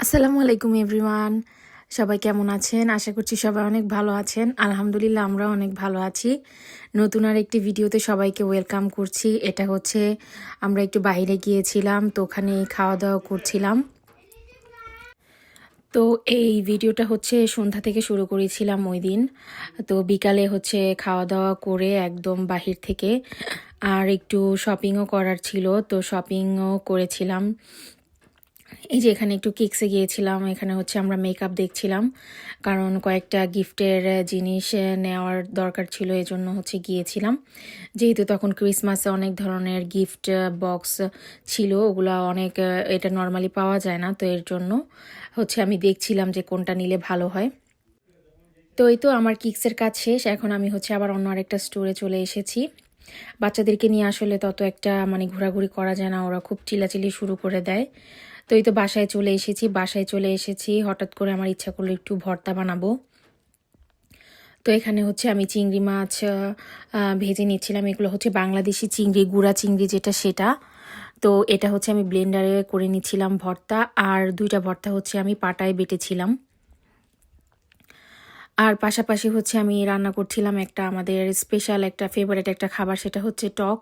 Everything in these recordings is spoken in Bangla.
আসসালামু আলাইকুম এভরিওয়ান। সবাই কেমন আছেন? আশা করছি সবাই অনেক ভালো আছেন। আলহামদুলিল্লাহ আমরা অনেক ভালো আছি। নতুন আর একটি ভিডিওতে সবাইকে ওয়েলকাম করছি। এটা হচ্ছে আমরা একটু বাইরে গিয়েছিলাম, তো ওখানে খাওয়া দাওয়া করছিলাম। তো এই ভিডিওটা হচ্ছে সন্ধ্যা থেকে শুরু করেছিলাম ওই দিন। তো বিকালে হচ্ছে খাওয়া দাওয়া করে একদম বাহির থেকে আর একটু শপিংও করার ছিল, তো শপিংও করেছিলাম। এই যে এখানে একটু কিক্সে গিয়েছিলাম, এখানে হচ্ছে আমরা মেকআপ দেখছিলাম, কারণ কয়েকটা গিফটের জিনিস নেওয়ার দরকার ছিল, এজন্য হচ্ছে গিয়েছিলাম। যেহেতু তখন ক্রিসমাসে অনেক ধরনের গিফট বক্স ছিল, ওগুলা অনেক এটা নর্মালি পাওয়া যায় না, তো এর জন্য হচ্ছে আমি দেখছিলাম যে কোনটা নিলে ভালো হয়। তো এই তো আমার কিক্সের কাজ শেষ, এখন আমি হচ্ছে আবার অন্য আরেকটা স্টোরে চলে এসেছি। বাচ্চাদেরকে নিয়ে আসলে তত একটা ঘোরাঘুরি করা যায় না, ওরা খুব চিল্লাচিল্লি শুরু করে দেয়। তো এই তো বাসায় চলে এসেছি হঠাৎ করে আমার ইচ্ছা করলো একটু ভর্তা বানাবো। তো এখানে হচ্ছে আমি চিংড়ি মাছ ভেজে নিচ্ছিলাম। এগুলো হচ্ছে বাংলাদেশি চিংড়ি, গুঁড়া চিংড়ি যেটা সেটা। তো এটা হচ্ছে আমি ব্লেন্ডারে করে নিচ্ছিলাম ভর্তা, আর দুইটা ভর্তা হচ্ছে আমি পাটায় বেটেছিলাম। আর পাশাপাশি হচ্ছে আমি রান্না করছিলাম একটা আমাদের স্পেশাল একটা ফেভারিট একটা খাবার, সেটা হচ্ছে টক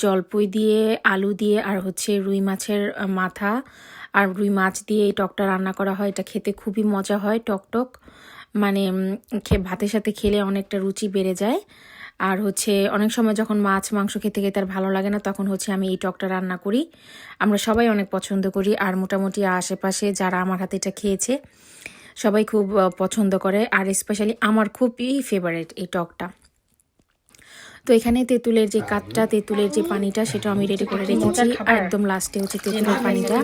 জলপুই দিয়ে, আলু দিয়ে, আর হচ্ছে রুই মাছের মাথা আর রুই মাছ দিয়ে এই টকটা রান্না করা হয়। এটা খেতে খুবই মজা হয়, টক টক, মানে ভাতের সাথে খেলে অনেকটা রুচি বেড়ে যায়। আর হচ্ছে অনেক সময় যখন মাছ মাংস খেতে খেতে আর ভালো লাগে না, তখন হচ্ছে আমি এই টকটা রান্না করি। আমরা সবাই অনেক পছন্দ করি, আর মোটামুটি আশেপাশে যারা আমার হাতে এটা খেয়েছে সবাই খুব পছন্দ করে, আর স্পেশালি আমার খুবই ফেভারিট এই টকটা। তো এখানে তেঁতুলের যে কাঠটা, তেঁতুলের যে পানিটা, সেটা আমি রেডি করে রেখেছি। আর একদম লাস্টে হচ্ছে তেঁতুলের পানিটা,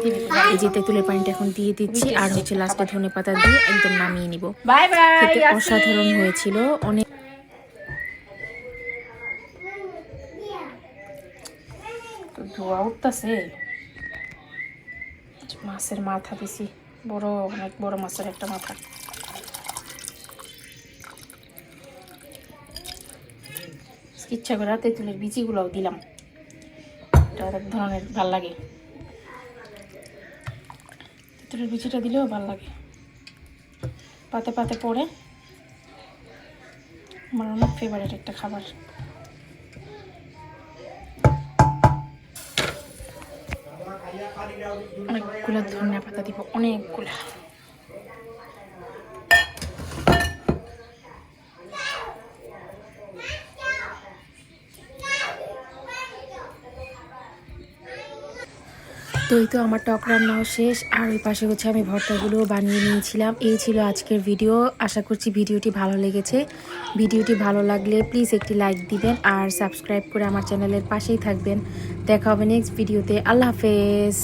এই যে তেঁতুলের পানিটা এখন দিয়ে দিচ্ছি, আর হচ্ছে লাস্টে ধনেপাতা দিয়ে একদম নামিয়ে নিব। খেতে অসাধারণ হয়েছিল, অনেক। ধোয়া উঠতেছে, মাছের মাথা দিছি, বড় অনেক বড় মাছের একটা মাথা। ইচ্ছা করে তেঁতুলের বিচিগুলোও দিলাম, এটা এক ধরনের ভাল লাগে। তেঁতুলের বিচিটা দিলেও ভাল লাগে, পাতে পাতে পড়ে। আমার অনেক ফেভারিট একটা খাবার। অনেকগুলো ধনিয়া পাতা দিব, অনেকগুলা। তো এই তো আমার টক রান্নাও শেষ, আর ওই পাশে হচ্ছে আমি ভর্তাগুলো বানিয়ে নিয়েছিলাম। এই ছিল আজকের ভিডিও। আশা করছি ভিডিওটি ভালো লেগেছে। ভিডিওটি ভালো লাগলে প্লিজ একটি লাইক দিবেন আর সাবস্ক্রাইব করে আমার চ্যানেলের পাশেই থাকবেন। দেখা হবে নেক্সট ভিডিওতে। আল্লাহ হাফেজ।